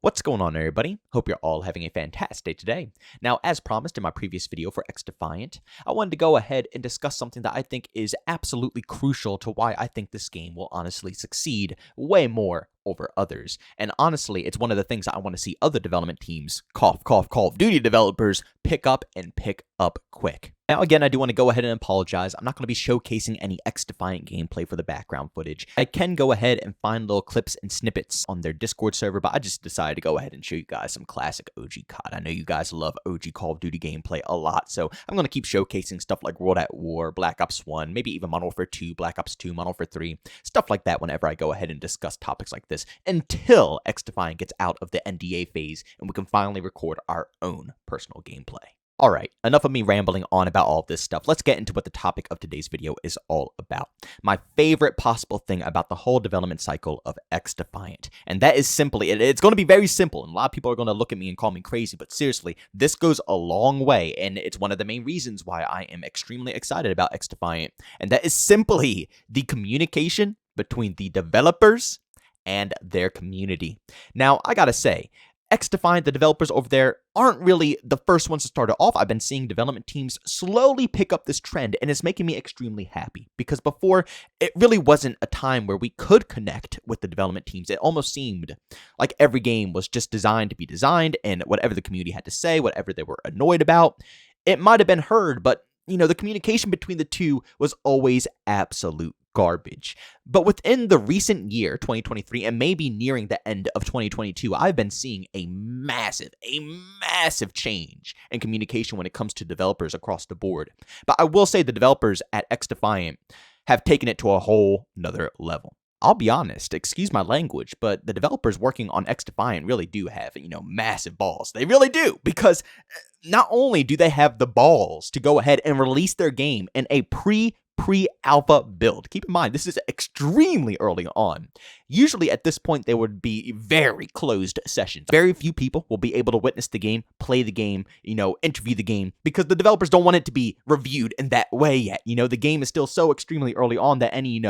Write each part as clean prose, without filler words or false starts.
What's going on, everybody? Hope you're all having a fantastic day today. Now, as promised in my previous video for XDefiant, I wanted to go ahead and discuss something that I think is absolutely crucial to why I think this game will honestly succeed way more over others. And honestly, it's one of the things I want to see other development teams, Call of Duty developers, pick up quick. Now, again, I do want to go ahead and apologize. I'm not going to be showcasing any XDefiant gameplay for the background footage. I can go ahead and find little clips and snippets on their Discord server, but I just decided to go ahead and show you guys some classic OG COD. I know you guys love OG Call of Duty gameplay a lot, so I'm going to keep showcasing stuff like World at War, Black Ops 1, maybe even Modern Warfare 2, Black Ops 2, Modern Warfare 3, stuff like that whenever I go ahead and discuss topics like this until XDefiant gets out of the NDA phase and we can finally record our own personal gameplay. Alright, enough of me rambling on about all of this stuff. Let's get into what the topic of today's video is all about. My favorite possible thing about the whole development cycle of XDefiant. And that is simply, it's going to be very simple, and a lot of people are going to look at me and call me crazy, but seriously, this goes a long way, and it's one of the main reasons why I am extremely excited about XDefiant. And that is simply the communication between the developers and their community. Now, I gotta say, XDefiant, the developers over there, aren't really the first ones to start it off. I've been seeing development teams slowly pick up this trend, and it's making me extremely happy. Because before, it really wasn't a time where we could connect with the development teams. It almost seemed like every game was just designed to be designed, and whatever the community had to say, whatever they were annoyed about, it might have been heard, but, you know, the communication between the two was always absolute garbage. But within the recent year, 2023, and maybe nearing the end of 2022, I've been seeing a massive change in communication when it comes to developers across the board. But I will say the developers at XDefiant have taken it to a whole nother level. I'll be honest, excuse my language, but the developers working on XDefiant really do have, massive balls. They really do, because not only do they have the balls to go ahead and release their game in a pre-alpha build. Keep in mind, this is extremely early on. Usually at this point, there would be very closed sessions. Very few people will be able to witness the game, play the game, interview the game, because the developers don't want it to be reviewed in that way yet. The game is still so extremely early on that any,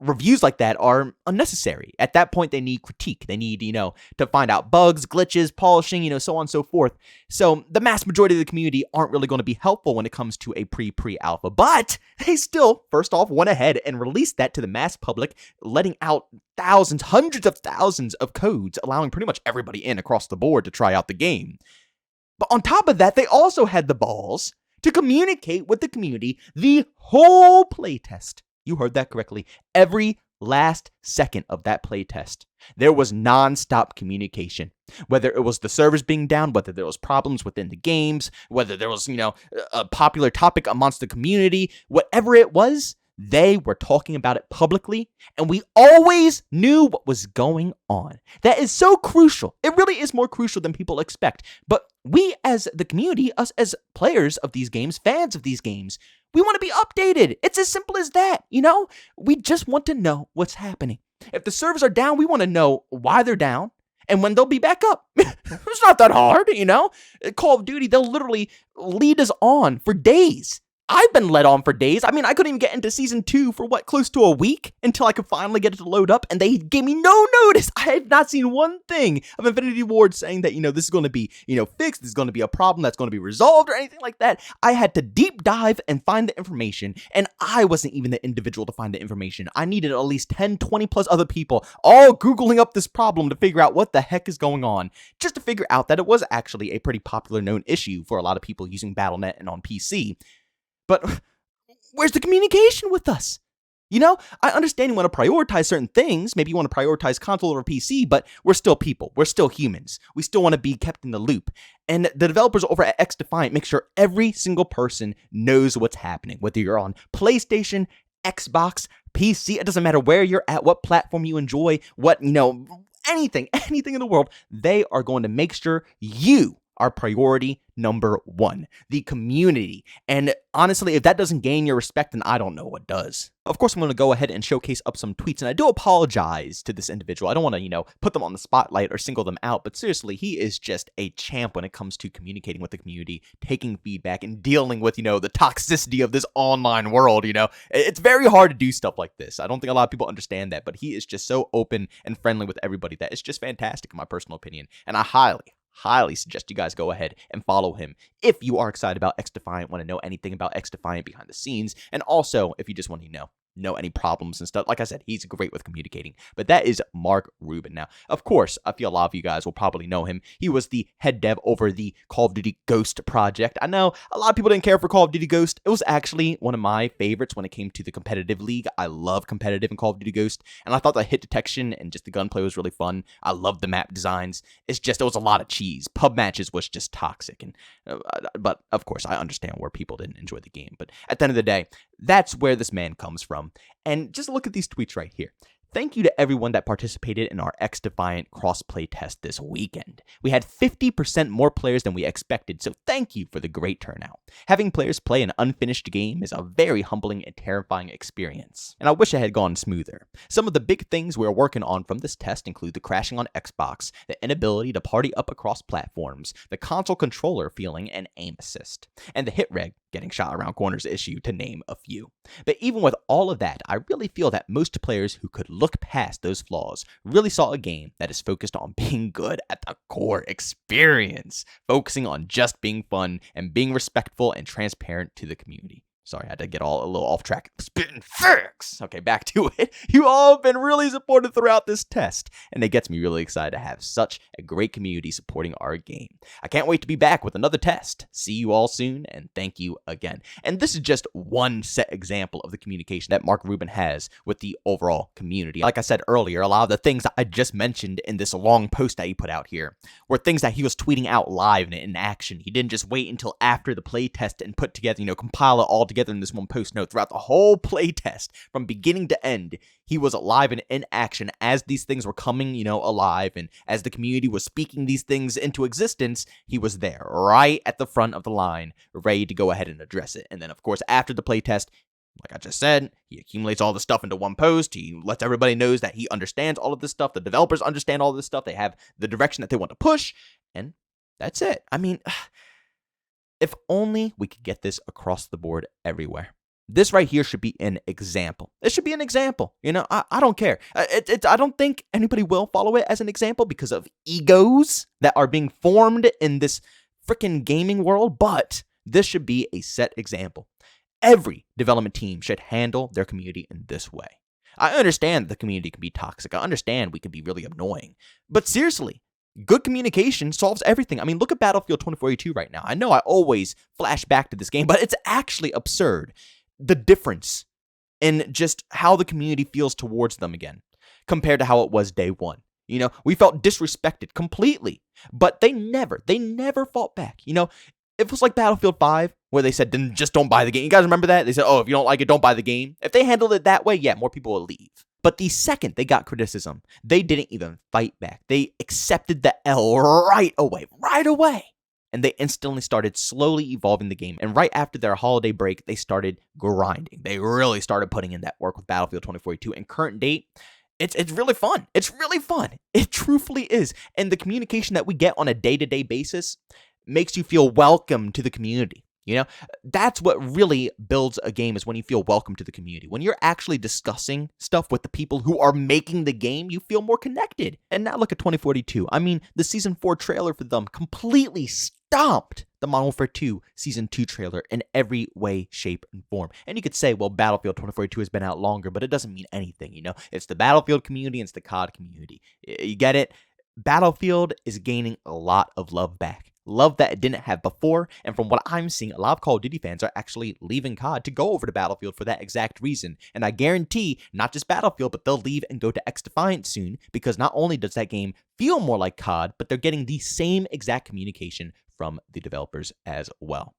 reviews like that are unnecessary. At that point, they need critique. They need, to find out bugs, glitches, polishing, so on and so forth. So the mass majority of the community aren't really going to be helpful when it comes to a pre-alpha. But they still, first off, went ahead and released that to the mass public, letting out thousands, hundreds of thousands of codes, allowing pretty much everybody in across the board to try out the game. But on top of that, they also had the balls to communicate with the community the whole playtest. You heard that correctly. Every last second of that playtest, there was non-stop communication. Whether it was the servers being down, whether there was problems within the games, whether there was, a popular topic amongst the community, whatever it was, they were talking about it publicly, and we always knew what was going on. That is so crucial. It really is more crucial than people expect. But we as the community, us as players of these games, fans of these games, we want to be updated. It's as simple as that, We just want to know what's happening. If the servers are down, we want to know why they're down and when they'll be back up. It's not that hard, Call of Duty, they'll literally lead us on for days. I've been led on for days. I mean, I couldn't even get into Season 2 for, close to a week until I could finally get it to load up, and they gave me no notice. I have not seen one thing of Infinity Ward saying that, this is going to be, fixed, this is going to be a problem that's going to be resolved or anything like that. I had to deep dive and find the information, and I wasn't even the individual to find the information. I needed at least 10, 20 plus other people all Googling up this problem to figure out what the heck is going on, just to figure out that it was actually a pretty popular known issue for a lot of people using Battle.net and on PC. But where's the communication with us? I understand you want to prioritize certain things. Maybe you want to prioritize console over PC, but we're still people. We're still humans. We still want to be kept in the loop. And the developers over at XDefiant make sure every single person knows what's happening, whether you're on PlayStation, Xbox, PC. It doesn't matter where you're at, what platform you enjoy, what, anything in the world. They are going to make sure you our priority number one, the community. And honestly, if that doesn't gain your respect, then I don't know what does. Of course, I'm going to go ahead and showcase up some tweets, and I do apologize to this individual. I don't want to, put them on the spotlight or single them out, but seriously, he is just a champ when it comes to communicating with the community, taking feedback, and dealing with, the toxicity of this online world, It's very hard to do stuff like this. I don't think a lot of people understand that, but he is just so open and friendly with everybody that it's just fantastic in my personal opinion, and I highly suggest you guys go ahead and follow him if you are excited about XDefiant, want to know anything about XDefiant behind the scenes, and also if you just want to know any problems and stuff. Like I said, he's great with communicating. But that is Mark Rubin. Now, of course, I feel a lot of you guys will probably know him. He was the head dev over the Call of Duty Ghost project. I know a lot of people didn't care for Call of Duty Ghost. It was actually one of my favorites when it came to the competitive league. I love competitive in Call of Duty Ghost, and I thought the hit detection and just the gunplay was really fun. I love the map designs. It was a lot of cheese. Pub matches was just toxic, and but of course, I understand where people didn't enjoy the game. But at the end of the day, that's where this man comes from. And just look at these tweets right here. Thank you to everyone that participated in our XDefiant crossplay test this weekend. We had 50% more players than we expected, so thank you for the great turnout. Having players play an unfinished game is a very humbling and terrifying experience, and I wish it had gone smoother. Some of the big things we're working on from this test include the crashing on Xbox, the inability to party up across platforms, the console controller feeling and aim assist, and the hit reg getting shot around corners issue, to name a few. But even with all of that, I really feel that most players who could look past those flaws really saw a game that is focused on being good at the core experience, focusing on just being fun and being respectful and transparent to the community. Sorry, I had to get a little off track. Spitting facts! Okay, back to it. You all have been really supportive throughout this test, and it gets me really excited to have such a great community supporting our game. I can't wait to be back with another test. See you all soon, and thank you again. And this is just one set example of the communication that Mark Rubin has with the overall community. Like I said earlier, a lot of the things that I just mentioned in this long post that he put out here were things that he was tweeting out live and in action. He didn't just wait until after the play test and put together, compile it all together in this one post. No, throughout the whole playtest, from beginning to end, he was alive and in action as these things were coming, alive, and as the community was speaking these things into existence, he was there, right at the front of the line, ready to go ahead and address it. And then, of course, after the playtest, like I just said, he accumulates all the stuff into one post. He lets everybody know that he understands all of this stuff. The developers understand all of this stuff. They have the direction that they want to push, and that's it. I mean, if only we could get this across the board everywhere. This right here should be an example. It should be an example. I don't care. I don't think anybody will follow it as an example because of egos that are being formed in this freaking gaming world, but this should be a set example. Every development team should handle their community in this way. I understand the community can be toxic. I understand we can be really annoying. But seriously, good communication solves everything. I mean, look at Battlefield 2042 right now. I know I always flash back to this game, but it's actually absurd. The difference in just how the community feels towards them again compared to how it was day one. We felt disrespected completely, but they never fought back. It was like Battlefield 5 where they said, then just don't buy the game. You guys remember that? They said, oh, if you don't like it, don't buy the game. If they handled it that way, yeah, more people will leave. But the second they got criticism, they didn't even fight back. They accepted the L right away. And they instantly started slowly evolving the game. And right after their holiday break, they started grinding. They really started putting in that work with Battlefield 2042. And current date, it's really fun. It's really fun. It truthfully is. And the communication that we get on a day-to-day basis makes you feel welcome to the community. That's what really builds a game, is when you feel welcome to the community. When you're actually discussing stuff with the people who are making the game, you feel more connected. And now look at 2042. I mean, the Season 4 trailer for them completely stomped the Modern Warfare 2 Season 2 trailer in every way, shape, and form. And you could say, well, Battlefield 2042 has been out longer, but it doesn't mean anything, It's the Battlefield community and it's the COD community. You get it? Battlefield is gaining a lot of love back. Love that it didn't have before, and from what I'm seeing, a lot of Call of Duty fans are actually leaving COD to go over to Battlefield for that exact reason. And I guarantee, not just Battlefield, but they'll leave and go to XDefiant soon, because not only does that game feel more like COD, but they're getting the same exact communication from the developers as well.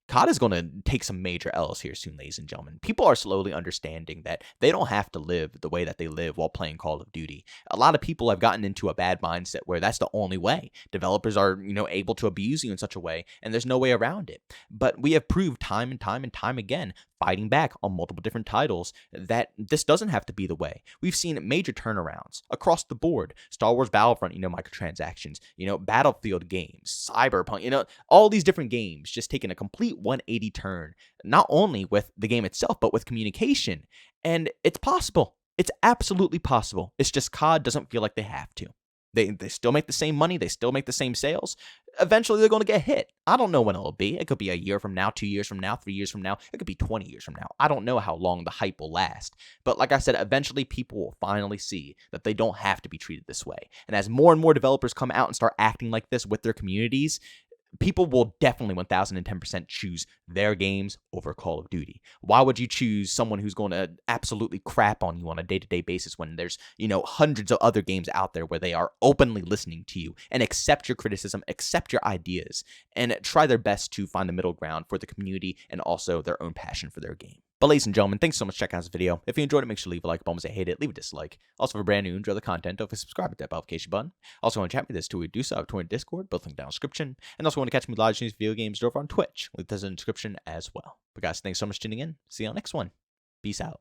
COD is going to take some major L's here soon, ladies and gentlemen. People are slowly understanding that they don't have to live the way that they live while playing Call of Duty. A lot of people have gotten into a bad mindset where that's the only way. Developers are, able to abuse you in such a way, and there's no way around it. But we have proved time and time and time again, fighting back on multiple different titles, that this doesn't have to be the way. We've seen major turnarounds across the board. Star Wars Battlefront, microtransactions, Battlefield games, Cyberpunk, all these different games just taking a complete 180 turn, not only with the game itself, but with communication. And it's possible. It's absolutely possible. It's just COD doesn't feel like they have to. They still make the same money. They still make the same sales. Eventually, they're going to get hit. I don't know when it'll be. It could be a year from now, 2 years from now, 3 years from now. It could be 20 years from now. I don't know how long the hype will last. But like I said, eventually people will finally see that they don't have to be treated this way. And as more and more developers come out and start acting like this with their communities, people will definitely 1010% choose their games over Call of Duty. Why would you choose someone who's going to absolutely crap on you on a day-to-day basis when there's, hundreds of other games out there where they are openly listening to you and accept your criticism, accept your ideas, and try their best to find the middle ground for the community and also their own passion for their game. But ladies and gentlemen, thanks so much for checking out this video. If you enjoyed it, make sure to leave a like. If you hate it, leave a dislike. Also, if you're brand new and enjoy the content, don't forget to subscribe with that notification button. Also, want to chat with this to do so, I have Twitter and Discord, both linked down in the description. And also want to catch me live streams, video games, over on Twitch. Link is in the description as well. But guys, thanks so much for tuning in. See you on the next one. Peace out.